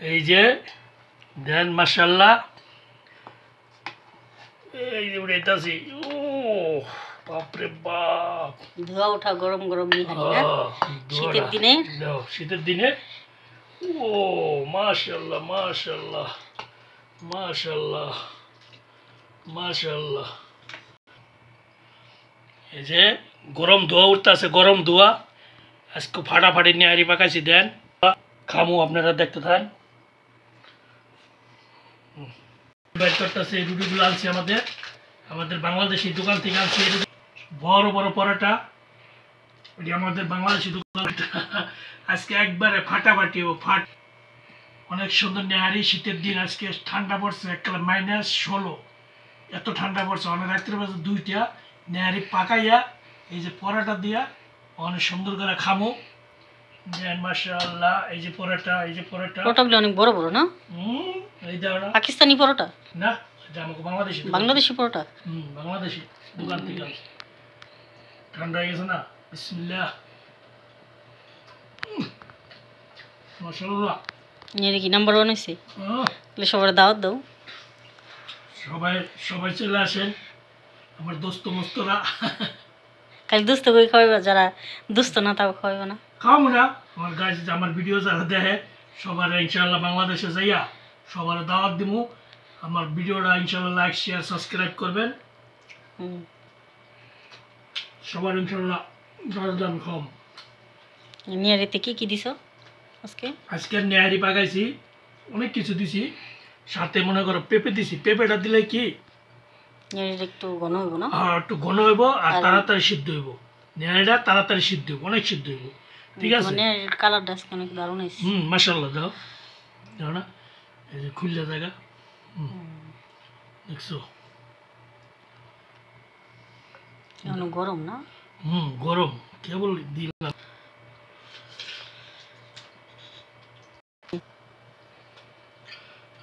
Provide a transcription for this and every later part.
এই যে দেন মাশাআল্লাহ, এই যে উড়াইতাছি। ও বাপরে বাপ, ধোয়া ওঠা গরম গরম নিহারি না শীতের দিনে। দাও শীতের দিনে। ও মাশাআল্লাহ মাশাআল্লাহ মাশাআল্লাহ মাশাআল্লাহ। এই যে গরম ধোয়া উঠতেছে, গরম ধোয়া। আজকে ফাটাফাটি নিহারি পাকাইছি। দেন খামু, আপনারা দেখতে থাকেন। বের করতেছে রুটিগুলো আনছি আমাদের বাংলাদেশি দোকান থেকে আনছি। বড় বড় পরোটা, এটি আমাদের বাংলাদেশি দোকান। আজকে একবারে ফাটাফাটি ও ফাট, অনেক সুন্দর নেহারি। শীতের দিন, আজকে ঠান্ডা পড়ছে একটা -16, এত ঠান্ডা পড়ছে। অনেক রাত্রে বাজে 2টা, নেহারি পাকাইয়া এই যে পরোটা দিয়া অনেক সুন্দর করে খামো। দেন মাশাআল্লাহ, এই যে পরোটা, এই যে পরোটাগুলো অনেক বড় বড় না? এই দাও না, পাকিস্তানি পরোটা না, এটা আমাকে বাংলাদেশি পরোটা। বাংলাদেশি দোকান থেকে আনছি। ঠান্ডা হয়ে গেছে না। বিসমিল্লাহ, মাশাআল্লাহ। এর কি নাম্বার 1 হইছে? তাহলে সবার দাওয়াত দাও। সবাই সবাই চলে আসেন, আমার দোস্ত মস্তরা। কাল দোস্ত কই খাওয়াইবা, যারা দোস্ত না তাও খাওয়াইবা না? খাওয়াবো না, আমার গাছ, আমার ভিডিও যারা দেখে সবার ইনশাআল্লাহ বাংলাদেশে যাইয়া সবার দাওয়াত দিব। আমার ভিডিওটা ইনশাআল্লাহ লাইক শেয়ার সাবস্ক্রাইব করবেন। সবার ইনশাআল্লাহ দাম কম। নিয়ারিতে কি কি দিছো আজকে? আজকে নেহারি পাকাইছি, অনেক কিছু দিছি, সাথে মনে করো পেঁপে দিছি। পেঁপেটা দিলে কি নিয়ারিটা একটু ঘন হইব না? হ্যাঁ, একটু ঘন হইব আর তাড়াতাড়ি সিদ্ধ হইব। নেহারিটা তাড়াতাড়ি সিদ্ধ হইব, অনেক সিদ্ধ হইব। ঠিক আছে, মানে কালারটা আজকে অনেক দারুণ হইছে। মাশাআল্লাহ। দাও দাও না, এই যে খুললা জায়গা দেখছো, অনেক গরম না? গরম, কেবল দিলাম।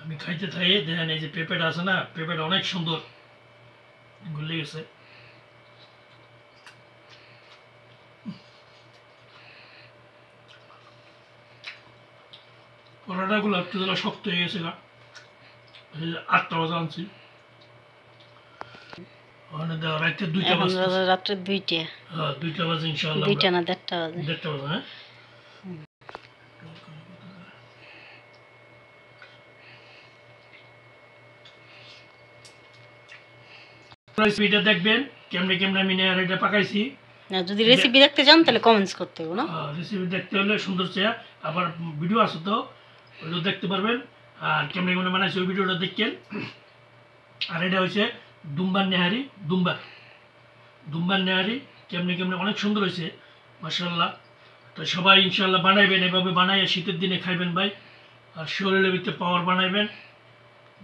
আমি খাইতে থাকি। দেখেন এই যে পেঁপেটা আছে না, পেঁপেটা অনেক সুন্দর গলে গেছে। পরোটাগুলো একটু শক্ত হয়ে গেছে গা। 8টা বাজে আনছি, রাত্রে 2টা বাজে। রাত্রে 2টা? হ্যাঁ, 2টা বাজে ইনশাআল্লাহ। 2টা না 1:30 বাজে। 1:30 বাজে। হ্যাঁ, রেসিপিটা দেখবেন কেমনে কেমনে আমি নেহারিটা পাকাইছি। না, যদি রেসিপি দেখতে চান তাহলে কমেন্টস করতে হবে না? রেসিপি দেখতে হলে সুন্দর চেয়ে আবার ভিডিও আছে, তো ওইটাও দেখতে পারবেন। আর কেমনে কেমনে বানাইছি ওই ভিডিওটা দেখেন। আর এটা হচ্ছে দুম্বার নেহারি, দুম্বার নেহারি কেমনে কেমনে অনেক সুন্দর হয়েছে মাশাআল্লাহ। তো সবাই ইনশাআল্লাহ বানাইবেন, এভাবে বানাইয়া শীতের দিনে খাইবেন ভাই। আর শরীরের ভিতরে পাওয়ার বানাইবেন,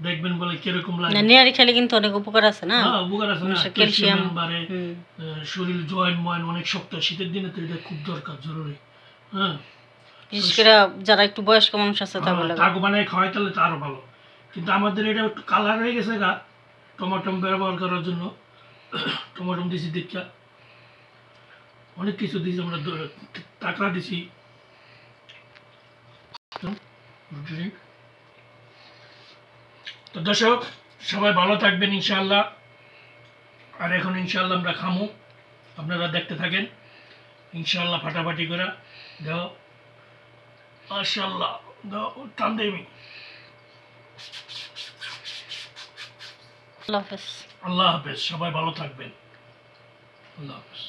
দেখবেন বলে কিরকম লাগে। নেহারি খেলে কিন্তু অনেক উপকার আছে না? হ্যাঁ, উপকার আছে না, ক্যালসিয়াম বাড়ে, শরীর জয়েন্ট ময়েন্ট অনেক শক্ত। শীতের দিনে তো এটা খুব দরকার, জরুরি। হ্যাঁ, বিশেষ করে যারা একটু বয়স্ক মানুষ আছে তাকে বানাই খাওয়াই তাহলে তো আরো ভালো। কিন্তু আমাদের এটা একটু কালার হয়ে গেছে গা, টমেটো ব্যবহার করার জন্য। টমেটো দিছি, দেখা অনেক কিছু দিছি আমরা, টাকরা দিছি। তো দর্শক সবাই ভালো থাকবেন ইনশাআল্লাহ। আর এখন ইনশাআল্লাহ আমরা খামু, আপনারা দেখতে থাকেন ইনশাআল্লাহ। ফাটাফাটি করে দাও মাশাআল্লাহ, দাও টান দেবি। আল্লাহ হাফেজ। আল্লাহ হাফেজ, সবাই ভালো থাকবেন। আল্লাহ হাফেজ।